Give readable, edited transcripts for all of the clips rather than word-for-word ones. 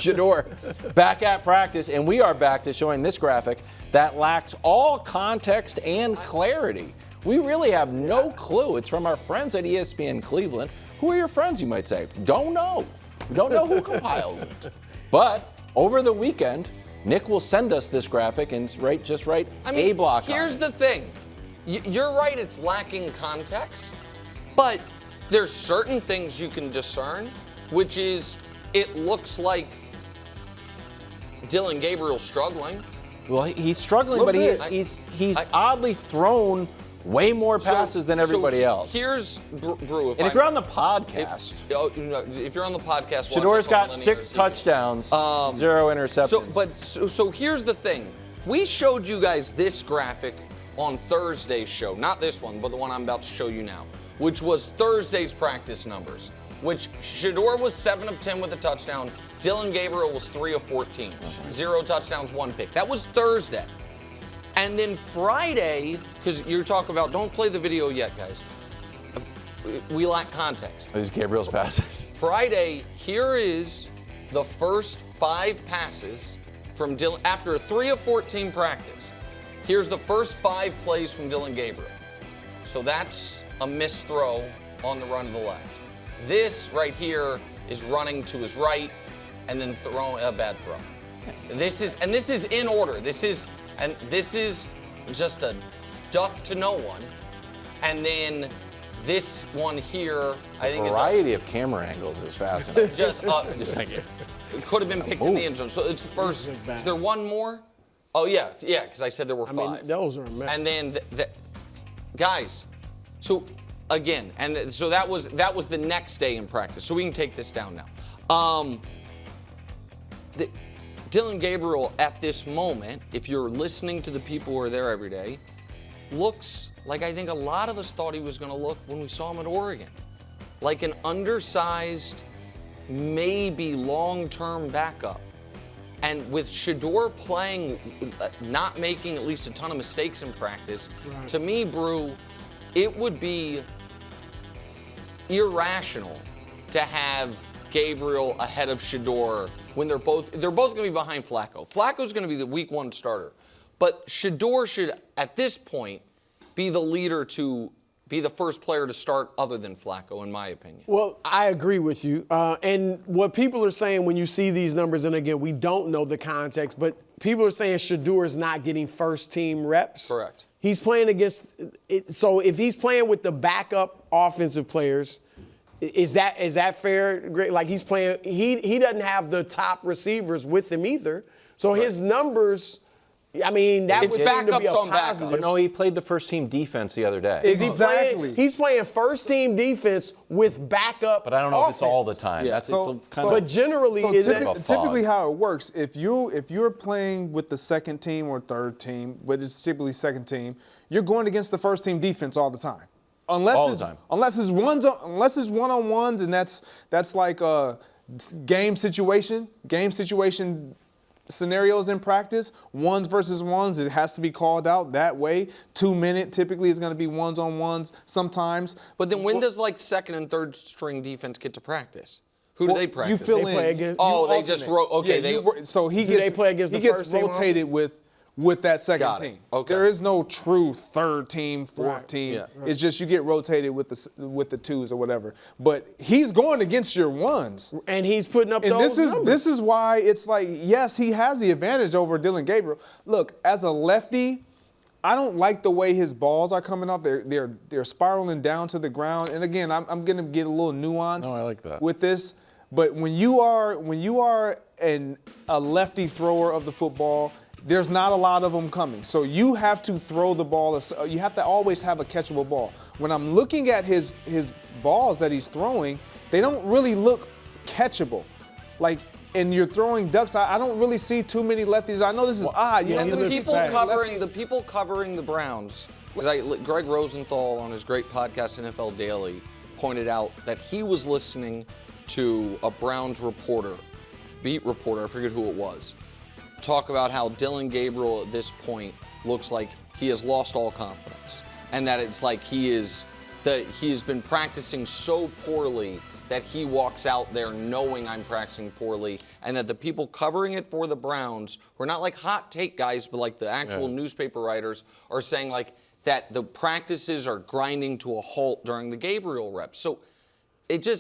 Shedeur back at practice, and we are back to showing this graphic that lacks all context and clarity. We really have no clue. It's from our friends at ESPN Cleveland. Who are your friends, you might say? Don't know. We don't know who compiles it. But over the weekend, Nick will send us this graphic and just write a block on it. Here's the thing. You're right, it's lacking context, but there's certain things you can discern, which is it looks like Dillon Gabriel struggling. Well, he's struggling, but he's oddly thrown way more passes than everybody else. Here's Brew. If you're on the podcast, if you're on the podcast, Shedeur's got 6 touchdowns, 0 interceptions. So here's the thing. We showed you guys this graphic on Thursday's show, not this one, but the one I'm about to show you now, which was Thursday's practice numbers, which Shedeur was 7 of 10 with a touchdown. Dillon Gabriel was 3 of 14. 0 touchdowns, 1 pick. That was Thursday. And then Friday, because you're talking about, don't play the video yet, guys. We lack context. These Gabriel's passes. Friday, here is the first 5 passes from Dillon after a 3 of 14 practice. Here's the first 5 plays from Dillon Gabriel. So that's a missed throw on the run to the left. This right here is running to his right and then throwing a bad throw. This is in order. This is just a duck to no one. And then this one here, I think, is a variety of camera angles is fascinating. Just thank you. It could have been picked in the end zone. So it's the first. Is there one more? Oh yeah, because I said there were 5. I mean, those are a mess. And then, guys, so again, so that was the next day in practice. So we can take this down now. Dillon Gabriel at this moment, if you're listening to the people who are there every day, looks like I think a lot of us thought he was going to look when we saw him at Oregon, like an undersized, maybe long-term backup. And with Shedeur playing, not making at least a ton of mistakes in practice, to me, Brew, it would be irrational to have Gabriel ahead of Shedeur when they're both going to be behind Flacco. Flacco's going to be the week 1 starter. But Shedeur should, at this point, be the leader to be the first player to start other than Flacco, in my opinion. Well, I agree with you. And what people are saying when you see these numbers, and again, we don't know the context, but people are saying Shedeur is not getting first-team reps. Correct. He's playing against – so if he's playing with the backup offensive players, is that fair? Like he's playing – he doesn't have the top receivers with him either. So his numbers – I mean, that would seem to be a positive. But no, he played the first-team defense the other day. Exactly. He's playing first-team defense with backup. But I don't know offense. if it's all the time. Yeah. But generally, typically how it works, if you're playing with the second team or third team, but it's typically second team, you're going against the first-team defense all the time. Unless it's one-on-ones, and that's like a game situation scenarios in practice, 1s versus 1s, it has to be called out that way. 2-minute typically is going to be 1s-on-1s sometimes. But then when does like second and third string defense get to practice? Who do they practice? You fill in. Play against, they just okay. They play against he the gets first team rotated with that second team. Okay. There is no true third team, fourth team. Yeah. It's just you get rotated with the 2s or whatever. But he's going against your 1s. And he's putting up those numbers. This is why it's like, yes, he has the advantage over Dillon Gabriel. Look, as a lefty, I don't like the way his balls are coming off. They're spiraling down to the ground. And again, I'm going to get a little nuance with this. But when you are a lefty thrower of the football, there's not a lot of them coming. So you have to throw the ball. You have to always have a catchable ball. When I'm looking at his balls that he's throwing, they don't really look catchable. Like, and you're throwing ducks. I don't really see too many lefties. I know this is odd. And the people covering the Browns, because Greg Rosenthal on his great podcast NFL Daily pointed out that he was listening to a Browns beat reporter, I forget who it was, talk about how Dillon Gabriel at this point looks like he has lost all confidence, and that it's like he has been practicing so poorly that he walks out there knowing I'm practicing poorly, and that the people covering it for the Browns, who are not like hot take guys, but like the actual newspaper writers, are saying like that the practices are grinding to a halt during the Gabriel reps. So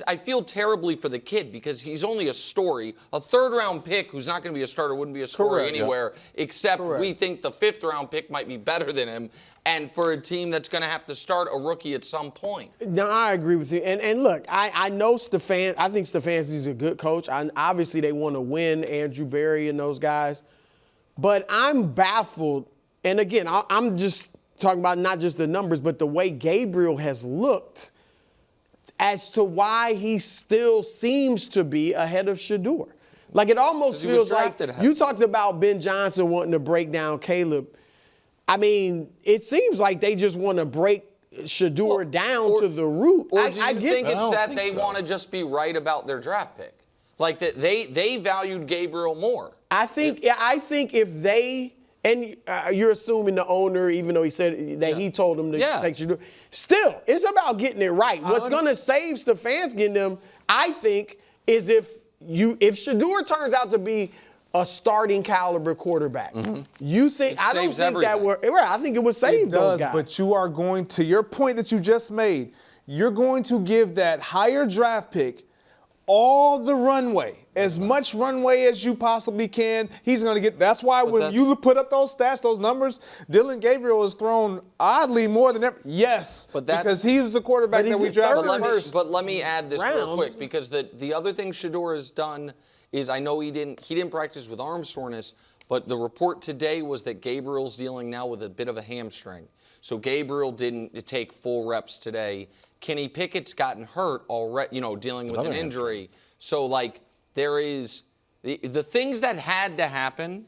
I feel terribly for the kid because he's only a story. A third-round pick who's not going to be a starter wouldn't be a story anywhere, except we think the fifth-round pick might be better than him, and for a team that's going to have to start a rookie at some point. No, I agree with you. And look, I know Stefan. I think Stefanski's a good coach. Obviously, they want to win, Andrew Berry and those guys. But I'm baffled. And again, I'm just talking about not just the numbers, but the way Gabriel has looked as to why he still seems to be ahead of Shedeur. Like, it almost feels like you talked about Ben Johnson wanting to break down Caleb. I mean, it seems like they just want to break Shedeur down to the root. Or do you think it's that they want to just be right about their draft pick? Like that they valued Gabriel more. I think if they, and you're assuming the owner, even though he said that he told them to take Shedeur. Still, it's about getting it right. What's going to save Stefanski and them, I think, is if Shedeur turns out to be a starting caliber quarterback. You think I don't think that would I think it would save those guys. But you are going to your point that you just made. You're going to give that higher draft pick all the runway, as much runway as you possibly can. He's going to get. That's why when you put up those stats, those numbers, Dillon Gabriel is thrown oddly more than ever. Yes, but because he was the quarterback that we drafted first. But let me add this real quick, because the other thing Shedeur has done is, I know he didn't practice with arm soreness, but the report today was that Gabriel's dealing now with a bit of a hamstring. So Gabriel didn't take full reps today. Kenny Pickett's gotten hurt already, dealing with an injury. So, like, there is the things that had to happen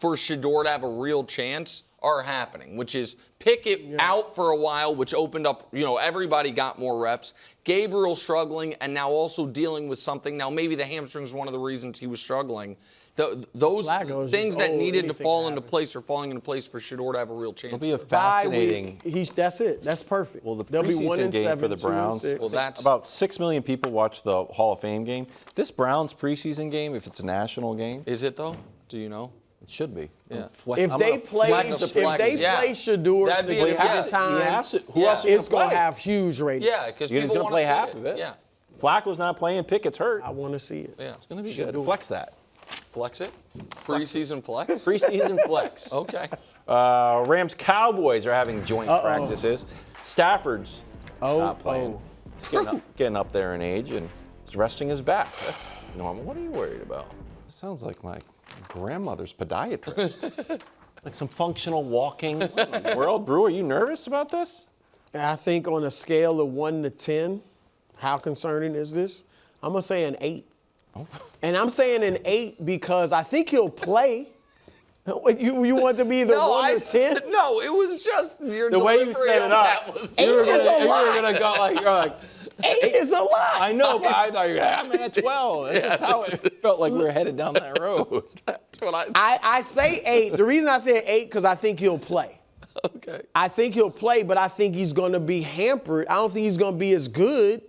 for Shedeur to have a real chance are happening, which is Pickett out for a while, which opened up, everybody got more reps. Gabriel struggling, and now also dealing with something. Now, maybe the hamstring is one of the reasons he was struggling. Those things that needed to fall into place are falling into place for Shedeur to have a real chance. It'll be a fascinating. That's it. That's perfect. Well, the preseason game for the Browns. Well, that's about 6 million people watch the Hall of Fame game. This Browns preseason game, if it's a national game, is it though? Do you know? It should be. Yeah. If they play Shedeur at the time, it's going to have huge ratings. Yeah, because people want to play half it. of it. Yeah. Flacco's not playing. Pickett's hurt. I want to see it. Yeah, it's going to be good. Flex that. Flex it? Preseason flex? Preseason flex. Okay. Rams Cowboys are having joint practices. Stafford's not playing. He's getting up there in age and he's resting his back. That's normal. What are you worried about? It sounds like my grandmother's podiatrist. Like some functional walking. What in the world? Brew, are you nervous about this? I think on a scale of 1 to 10, how concerning is this? I'm going to say an 8. Oh. And I'm saying an 8 because I think he'll play. You want to be the 1 or 10? No, it was just your the way you set it up. You were gonna go like, you're like 8 is a lot. I know, but I thought you were gonna. I'm at 12. That's how it felt like we were headed down that road. I say 8. The reason I say 8 because I think he'll play. Okay. I think he'll play, but I think he's going to be hampered. I don't think he's going to be as good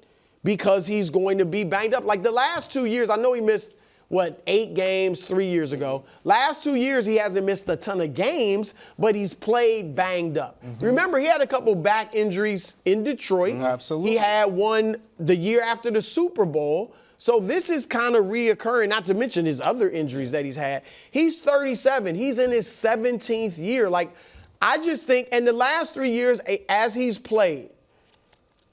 because he's going to be banged up. Like the last 2 years, I know he missed, 8 games 3 years ago. Last 2 years, he hasn't missed a ton of games, but he's played banged up. Remember, he had a couple back injuries in Detroit. Absolutely. He had one the year after the Super Bowl. So this is kind of reoccurring, not to mention his other injuries that he's had. He's 37. He's in his 17th year. Like, I just think, in the last 3 years, as he's played,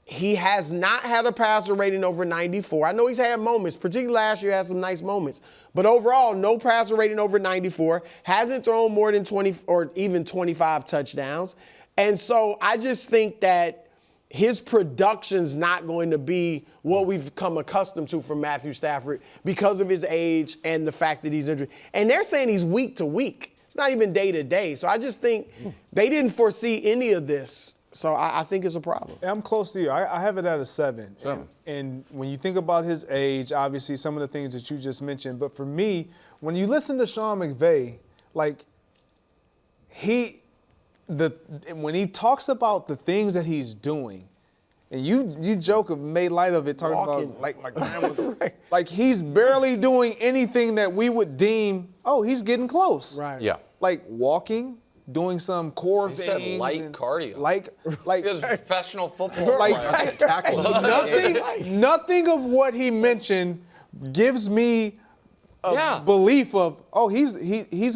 he has not had a passer rating over 94. I know he's had moments, particularly last year, had some nice moments. But overall, no passer rating over 94. Hasn't thrown more than 20 or even 25 touchdowns. And so I just think that his production's not going to be what we've come accustomed to from Matthew Stafford because of his age and the fact that he's injured. And they're saying he's week to week. It's not even day to day. So I just think they didn't foresee any of this. So I think it's a problem. I'm close to you. I have it at a 7. And when you think about his age, obviously some of the things that you just mentioned. But for me, when you listen to Sean McVay, like when he talks about the things that he's doing, And you joke of made light of it, talking Walking. about like my grandma, like he's barely doing anything that we would deem, oh, he's getting close. Right. Yeah. Like walking, doing some core He things. said light and cardio. Like He was a professional football Like- player. Tackle. nothing of what he mentioned gives me a Yeah. belief of, oh, he's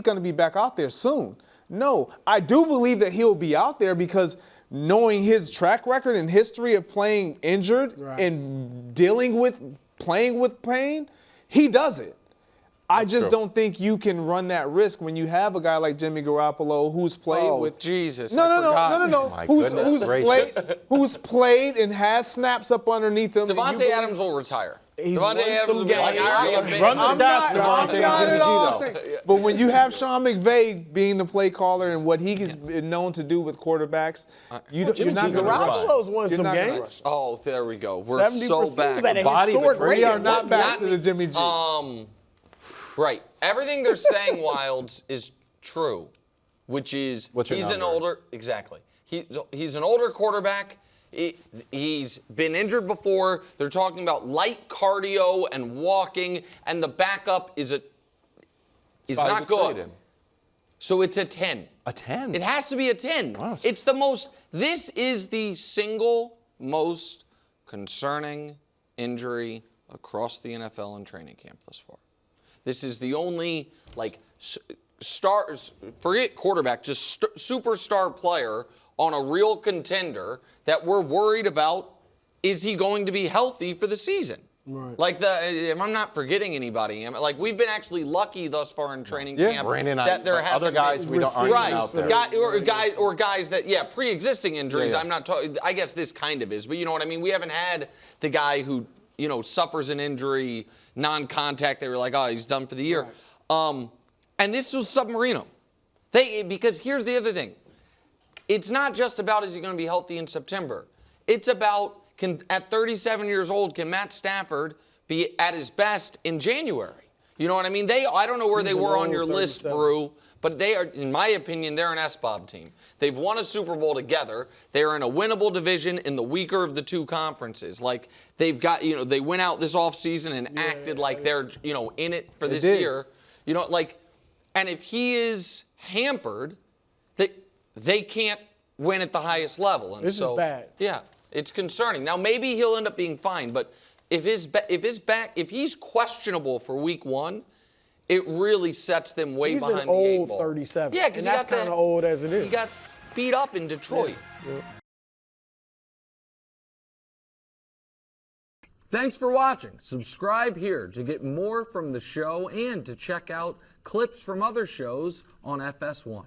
going to be back out there soon. No, I do believe that he'll be out there because knowing his track record and history of playing injured and dealing with playing with pain, he does it. I just don't think you can run that risk when you have a guy like Jimmy Garoppolo who's played Oh, with Jesus. No, I no, no, forgot. no, no, no. My Who's goodness played gracious. who's played and has snaps up underneath him. Devontae Adams will retire. He's Devontae won Adams some will be like, games. all right, I'm Run the I'm stats, not, Devontae, I'm not and at Jimmy all G, though. saying. But when you have Sean McVay being the play caller and what he has been known to do with quarterbacks, you're Jimmy not G going to gonna rush. Garoppolo's won You're some not gonna games. Oh, there we go. We're so 70% back. was at a Body of the historic great. rate. We are not back to the Jimmy G. Right. Everything they're saying, Wilds, is true, which is What's your he's an number? older exactly. He's an older quarterback. He's been injured before. They're talking about light cardio and walking, and the backup is not good. So it's a 10. A 10? It has to be a 10. Wow. This is the single most concerning injury across the NFL in training camp thus far. This is the only, forget quarterback, just superstar player on a real contender that we're worried about, is he going to be healthy for the season? Right. If I'm not forgetting anybody, we've been actually lucky thus far in training camp Brandon, that there hasn't other guys been, we aren't right, out there. guys that pre-existing injuries. Yeah. I'm not talking. I guess this kind of is, but you know what I mean. We haven't had the guy who suffers an injury, non-contact. They were like, oh, he's done for the year. Right. And this was Submarino. Because here's the other thing. It's not just about is he going to be healthy in September. It's about at 37 years old, can Matt Stafford be at his best in January? You know what I mean? I don't know where they were on your list, Brew, but they are, in my opinion, they're an SBOB team. They've won a Super Bowl together. They're in a winnable division in the weaker of the two conferences. They've got, they went out this offseason and acted like they're, in it for this year. And if he is hampered, they can't win at the highest level. And This is bad. Yeah, it's concerning. Now maybe he'll end up being fine, but if he's questionable for week 1, it really sets them way He's behind an the 8 old ball. 37. Yeah, because and that's kind of old as it is. He got beat up in Detroit. Yeah. Thanks for watching. Subscribe here to get more from the show and to check out clips from other shows on FS1.